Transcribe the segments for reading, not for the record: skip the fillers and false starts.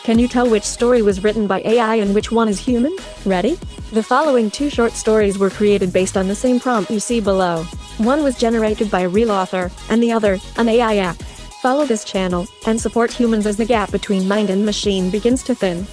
Can you tell which story was written by AI and which one is human? Ready? The following 2 short stories were created based on the same prompt you see below. One was generated by a real author, and the other, an AI app. Follow this channel, and support humans as the gap between mind and machine begins to thin.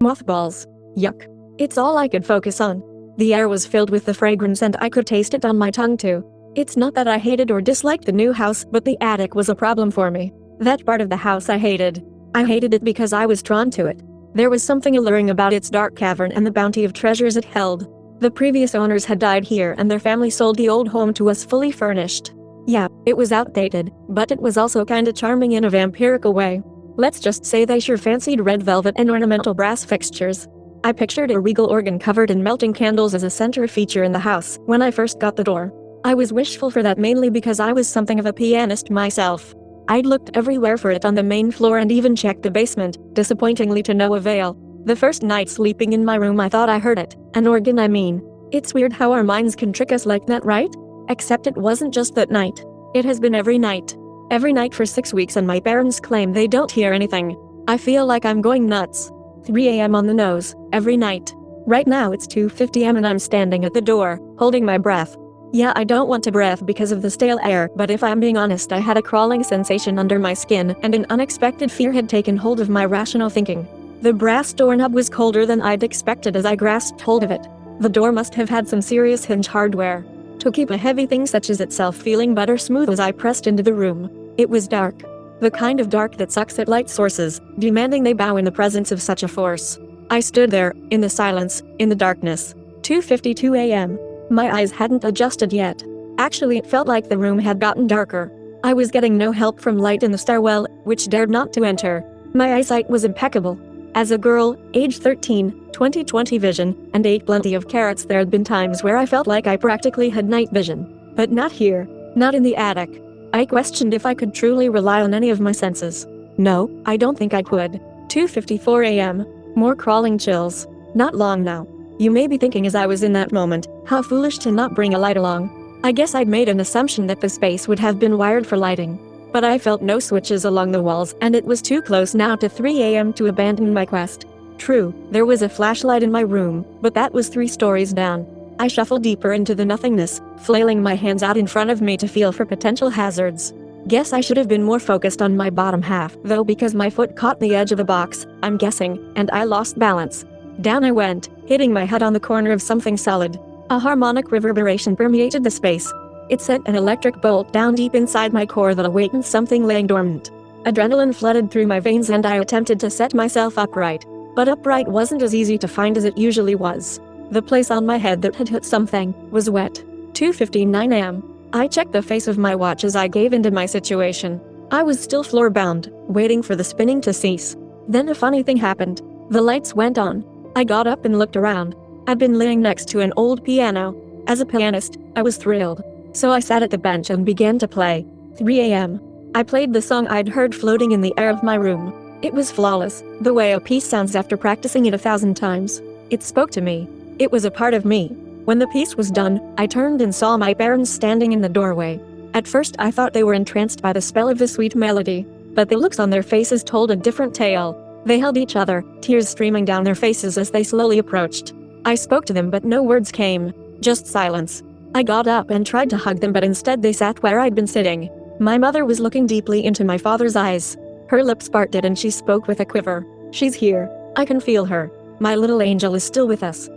Mothballs. Yuck. It's all I could focus on. The air was filled with the fragrance and I could taste it on my tongue too. It's not that I hated or disliked the new house, but the attic was a problem for me. That part of the house I hated. I hated it because I was drawn to it. There was something alluring about its dark cavern and the bounty of treasures it held. The previous owners had died here and their family sold the old home to us fully furnished. Yeah, it was outdated, but it was also kinda charming in a vampirical way. Let's just say they sure fancied red velvet and ornamental brass fixtures. I pictured a regal organ covered in melting candles as a center feature in the house when I first got the door. I was wishful for that mainly because I was something of a pianist myself. I'd looked everywhere for it on the main floor and even checked the basement, disappointingly to no avail. The first night sleeping in my room I thought I heard it, an organ I mean. It's weird how our minds can trick us like that, right? Except it wasn't just that night. It has been every night. Every night for 6 weeks and my parents claim they don't hear anything. I feel like I'm going nuts. 3 a.m. on the nose, every night. Right now it's 2:50 am and I'm standing at the door, holding my breath. Yeah, I don't want to breathe because of the stale air, but if I'm being honest, I had a crawling sensation under my skin and an unexpected fear had taken hold of my rational thinking. The brass doorknob was colder than I'd expected as I grasped hold of it. The door must have had some serious hinge hardware to keep a heavy thing such as itself feeling butter smooth as I pressed into the room. It was dark. The kind of dark that sucks at light sources, demanding they bow in the presence of such a force. I stood there, in the silence, in the darkness. 2:52 a.m. My eyes hadn't adjusted yet. Actually, it felt like the room had gotten darker. I was getting no help from light in the stairwell, which dared not to enter. My eyesight was impeccable. As a girl, age 13, 20/20 vision, and ate plenty of carrots, there had been times where I felt like I practically had night vision. But not here. Not in the attic. I questioned if I could truly rely on any of my senses. No, I don't think I could. 2:54 a.m. More crawling chills. Not long now. You may be thinking as I was in that moment, how foolish to not bring a light along. I guess I'd made an assumption that the space would have been wired for lighting. But I felt no switches along the walls and it was too close now to 3 a.m. to abandon my quest. True, there was a flashlight in my room, but that was 3 stories down. I shuffled deeper into the nothingness, flailing my hands out in front of me to feel for potential hazards. Guess I should have been more focused on my bottom half, though, because my foot caught the edge of a box, I'm guessing, and I lost balance. Down I went, hitting my head on the corner of something solid. A harmonic reverberation permeated the space. It sent an electric bolt down deep inside my core that awakened something laying dormant. Adrenaline flooded through my veins and I attempted to set myself upright. But upright wasn't as easy to find as it usually was. The place on my head that had hit something was wet. 2:59 am. I checked the face of my watch as I gave into my situation. I was still floor-bound, waiting for the spinning to cease. Then a funny thing happened. The lights went on. I got up and looked around. I'd been laying next to an old piano. As a pianist, I was thrilled. So I sat at the bench and began to play. 3 a.m. I played the song I'd heard floating in the air of my room. It was flawless, the way a piece sounds after practicing it 1,000 times. It spoke to me. It was a part of me. When the piece was done, I turned and saw my parents standing in the doorway. At first I thought they were entranced by the spell of the sweet melody. But the looks on their faces told a different tale. They held each other, tears streaming down their faces as they slowly approached. I spoke to them but no words came. Just silence. I got up and tried to hug them but instead they sat where I'd been sitting. My mother was looking deeply into my father's eyes. Her lips parted and she spoke with a quiver. She's here. I can feel her. My little angel is still with us.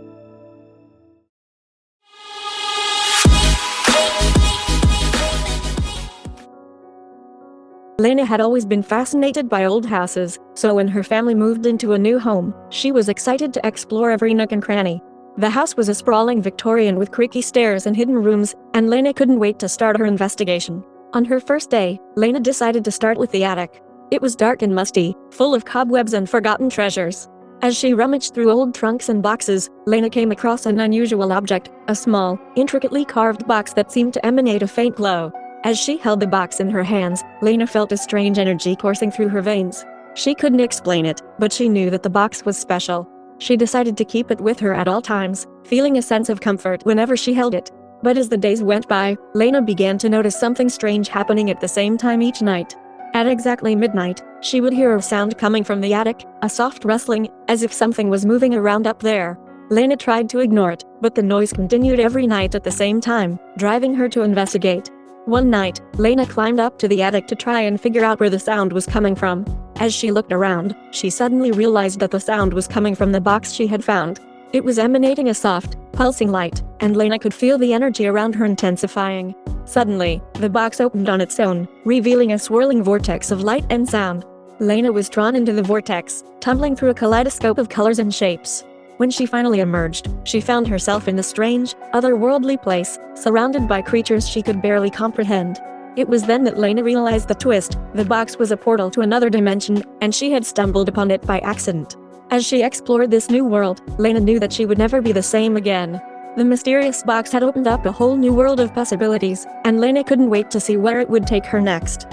Lena had always been fascinated by old houses, so when her family moved into a new home, she was excited to explore every nook and cranny. The house was a sprawling Victorian with creaky stairs and hidden rooms, and Lena couldn't wait to start her investigation. On her first day, Lena decided to start with the attic. It was dark and musty, full of cobwebs and forgotten treasures. As she rummaged through old trunks and boxes, Lena came across an unusual object, a small, intricately carved box that seemed to emanate a faint glow. As she held the box in her hands, Lena felt a strange energy coursing through her veins. She couldn't explain it, but she knew that the box was special. She decided to keep it with her at all times, feeling a sense of comfort whenever she held it. But as the days went by, Lena began to notice something strange happening at the same time each night. At exactly midnight, she would hear a sound coming from the attic, a soft rustling, as if something was moving around up there. Lena tried to ignore it, but the noise continued every night at the same time, driving her to investigate. One night, Lena climbed up to the attic to try and figure out where the sound was coming from. As she looked around, she suddenly realized that the sound was coming from the box she had found. It was emanating a soft, pulsing light, and Lena could feel the energy around her intensifying. Suddenly, the box opened on its own, revealing a swirling vortex of light and sound. Lena was drawn into the vortex, tumbling through a kaleidoscope of colors and shapes. When she finally emerged, she found herself in a strange, otherworldly place, surrounded by creatures she could barely comprehend. It was then that Lena realized the twist. The box was a portal to another dimension, and she had stumbled upon it by accident. As she explored this new world, Lena knew that she would never be the same again. The mysterious box had opened up a whole new world of possibilities, and Lena couldn't wait to see where it would take her next.